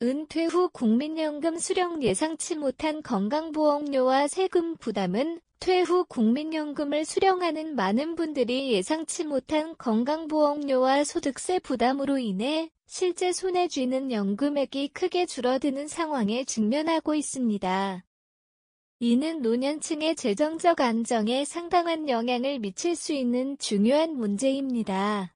은퇴 후 국민연금 수령 예상치 못한 건강보험료와 세금 부담은 퇴후 국민연금을 수령하는 많은 분들이 예상치 못한 건강보험료와 소득세 부담으로 인해 실제 손에 쥐는 연금액이 크게 줄어드는 상황에 직면하고 있습니다. 이는 노년층의 재정적 안정에 상당한 영향을 미칠 수 있는 중요한 문제입니다.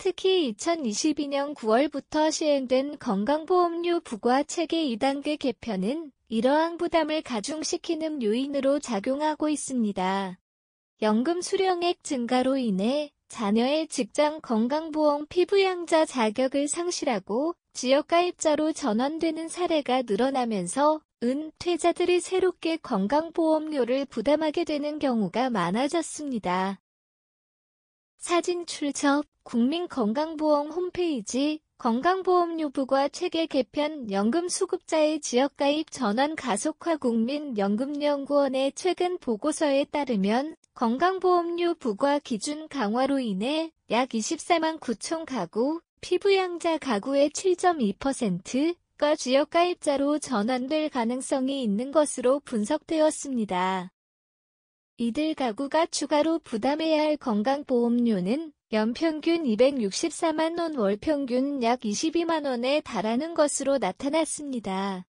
특히 2022년 9월부터 시행된 건강보험료 부과 체계 2단계 개편은 이러한 부담을 가중시키는 요인으로 작용하고 있습니다. 연금 수령액 증가로 인해 자녀의 직장 건강보험 피부양자 자격을 상실하고 지역가입자로 전환되는 사례가 늘어나면서 은퇴자들이 새롭게 건강보험료를 부담하게 되는 경우가 많아졌습니다. 사진 출처 국민건강보험 홈페이지 건강보험료부과 체계 개편 연금수급자의 지역가입 전환 가속화 국민연금연구원의 최근 보고서에 따르면 건강보험료 부과 기준 강화로 인해 약 24만 9천 가구, 피부양자 가구의 7.2%가 지역가입자로 전환될 가능성이 있는 것으로 분석되었습니다. 이들 가구가 추가로 부담해야 할 건강보험료는 연평균 264만 원, 월평균 약 22만 원에 달하는 것으로 나타났습니다.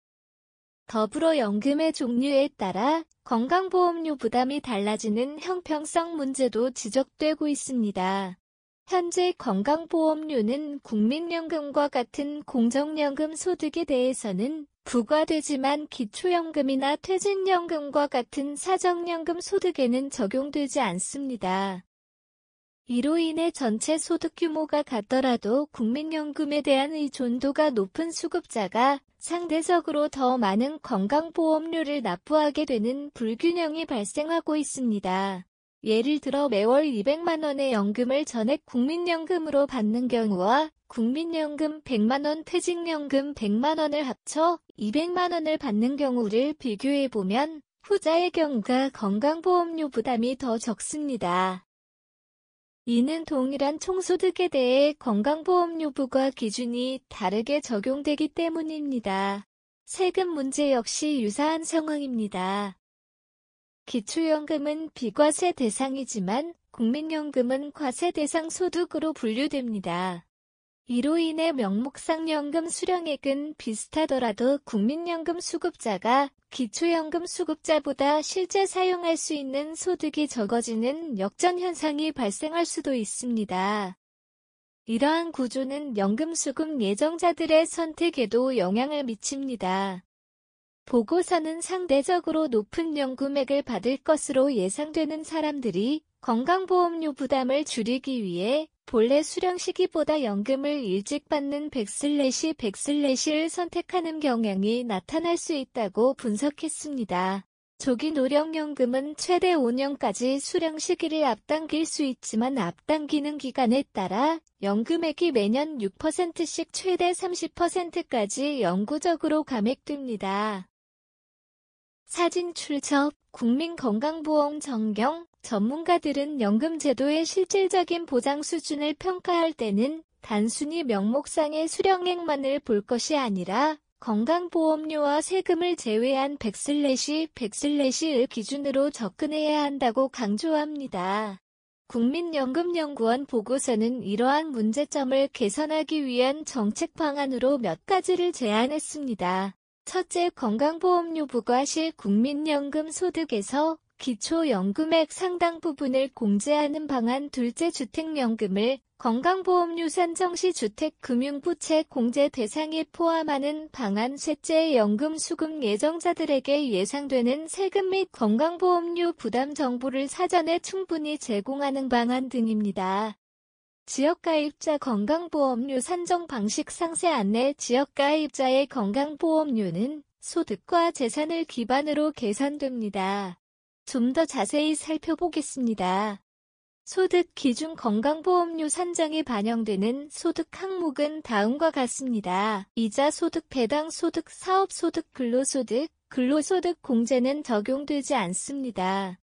더불어 연금의 종류에 따라 건강보험료 부담이 달라지는 형평성 문제도 지적되고 있습니다. 현재 건강보험료는 국민연금과 같은 공적연금 소득에 대해서는 부과되지만 기초연금이나 퇴직연금과 같은 사적연금 소득에는 적용되지 않습니다. 이로 인해 전체 소득 규모가 같더라도 국민연금에 대한 의존도가 높은 수급자가 상대적으로 더 많은 건강보험료를 납부하게 되는 불균형이 발생하고 있습니다. 예를 들어 매월 200만 원의 연금을 전액 국민연금으로 받는 경우와 국민연금 100만 원, 퇴직연금 100만 원을 합쳐 200만 원을 받는 경우를 비교해보면 후자의 경우가 건강보험료 부담이 더 적습니다. 이는 동일한 총소득에 대해 건강보험료 부과 기준이 다르게 적용되기 때문입니다. 세금 문제 역시 유사한 상황입니다. 기초연금은 비과세 대상이지만 국민연금은 과세 대상 소득으로 분류됩니다. 이로 인해 명목상 연금 수령액은 비슷하더라도 국민연금 수급자가 기초연금 수급자보다 실제 사용할 수 있는 소득이 적어지는 역전현상이 발생할 수도 있습니다. 이러한 구조는 연금수급 예정자들의 선택에도 영향을 미칩니다. 보고서는 상대적으로 높은 연금액을 받을 것으로 예상되는 사람들이 건강보험료 부담을 줄이기 위해 본래 수령 시기보다 연금을 일찍 받는 100/100/1을 선택하는 경향이 나타날 수 있다고 분석했습니다. 조기 노령연금은 최대 5년까지 수령 시기를 앞당길 수 있지만 앞당기는 기간에 따라 연금액이 매년 6%씩 최대 30%까지 영구적으로 감액됩니다. 사진 출처 국민건강보험 정경 전문가들은 연금제도의 실질적인 보장 수준을 평가할 때는 단순히 명목상의 수령액만을 볼 것이 아니라 건강보험료와 세금을 제외한 100/100/을 기준으로 접근해야 한다고 강조합니다. 국민연금연구원 보고서는 이러한 문제점을 개선하기 위한 정책 방안으로 몇 가지를 제안했습니다. 첫째, 건강보험료 부과 시 국민연금 소득에서 기초연금액 상당 부분을 공제하는 방안. 둘째, 주택연금을 건강보험료 산정 시 주택금융부채 공제 대상에 포함하는 방안. 셋째, 연금수급 예정자들에게 예상되는 세금 및 건강보험료 부담 정보를 사전에 충분히 제공하는 방안 등입니다. 지역가입자 건강보험료 산정 방식 상세 안내. 지역가입자의 건강보험료는 소득과 재산을 기반으로 계산됩니다. 좀 더 자세히 살펴보겠습니다. 소득 기준 건강보험료 산정이 반영되는 소득 항목은 다음과 같습니다. 이자 소득, 배당 소득, 사업소득, 근로소득, 근로소득 공제는 적용되지 않습니다.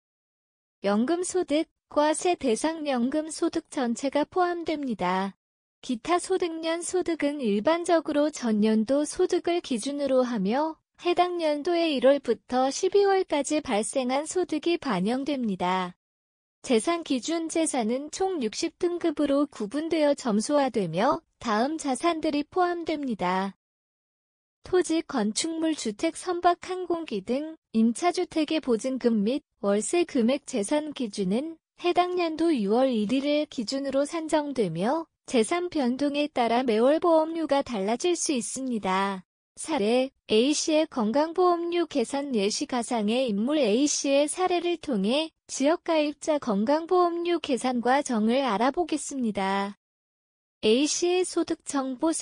연금소득, 과세 대상 연금소득 전체가 포함됩니다. 기타 소득년 소득은 일반적으로 전년도 소득을 기준으로 하며 해당 년도의 1월부터 12월까지 발생한 소득이 반영됩니다. 재산 기준 재산은 총 60등급으로 구분되어 점수화되며 다음 자산들이 포함됩니다. 토지, 건축물, 주택, 선박, 항공기 등 임차주택의 보증금 및 월세 금액 재산 기준은 해당 년도 6월 1일을 기준으로 산정되며 재산 변동에 따라 매월 보험료가 달라질 수 있습니다. 사례, A씨의 건강보험료 계산 예시 가상의 인물 A씨의 사례를 통해 지역가입자 건강보험료 계산 과정을 알아보겠습니다. A씨의 소득정보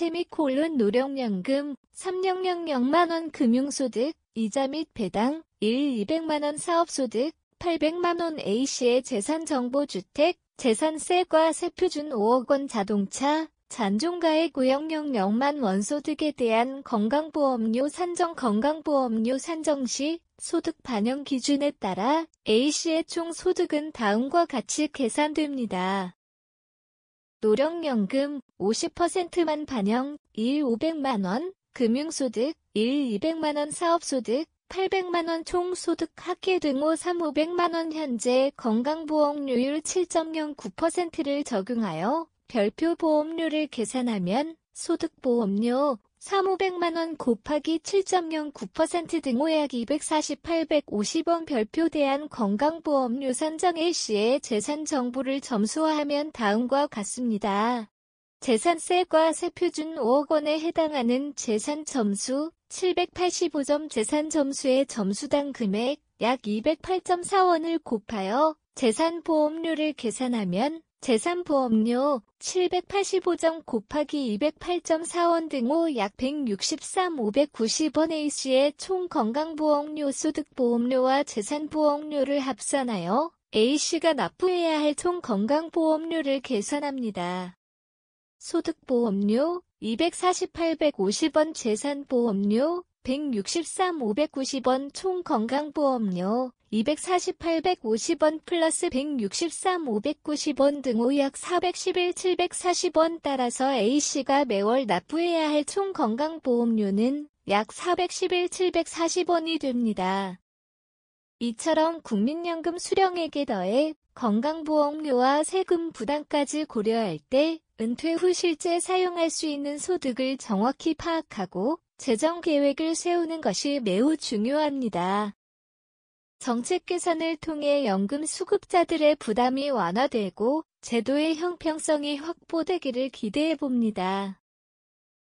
노령연금 3000만원 금융소득, 이자 및 배당 200만원 사업소득 800만원 A씨의 재산정보 주택, 재산세과 세표준 5억원 자동차, 잔존가의 구역령 0만 원소득에 대한 건강보험료 산정 건강보험료 산정 시 소득 반영 기준에 따라 A씨의 총 소득은 다음과 같이 계산됩니다. 노령연금 50%만 반영 1 500만원, 금융소득 1 200만원 사업소득 800만원 총소득 합계 등호 3 500만원 현재 건강보험료율 7.09%를 적용하여 별표 보험료를 계산하면 소득보험료 3,500만원 곱하기 7.09% 등호 약 248,150원 별표 대한 건강보험료 산정 A씨의 재산 정보를 점수화하면 다음과 같습니다. 재산세과 세표준 5억원에 해당하는 재산 점수 785점 재산 점수의 점수당 금액 약 208.4원을 곱하여 재산보험료를 계산하면 재산보험료 785점 곱하기 208.4원 등호 약 163,590원 A씨의 총 건강보험료 소득보험료와 재산보험료를 합산하여 A씨가 납부해야 할 총 건강보험료를 계산합니다. 소득보험료 248,150원 재산보험료 163,590원 총 건강보험료 248,150원 플러스 163,590원 등호 약 411,740원 따라서 A씨가 매월 납부해야 할 총 건강보험료는 약 411,740원이 됩니다. 이처럼 국민연금 수령액에 더해 건강보험료와 세금 부담까지 고려할 때 은퇴 후 실제 사용할 수 있는 소득을 정확히 파악하고 재정계획을 세우는 것이 매우 중요합니다. 정책 개선을 통해 연금 수급자들의 부담이 완화되고 제도의 형평성이 확보되기를 기대해 봅니다.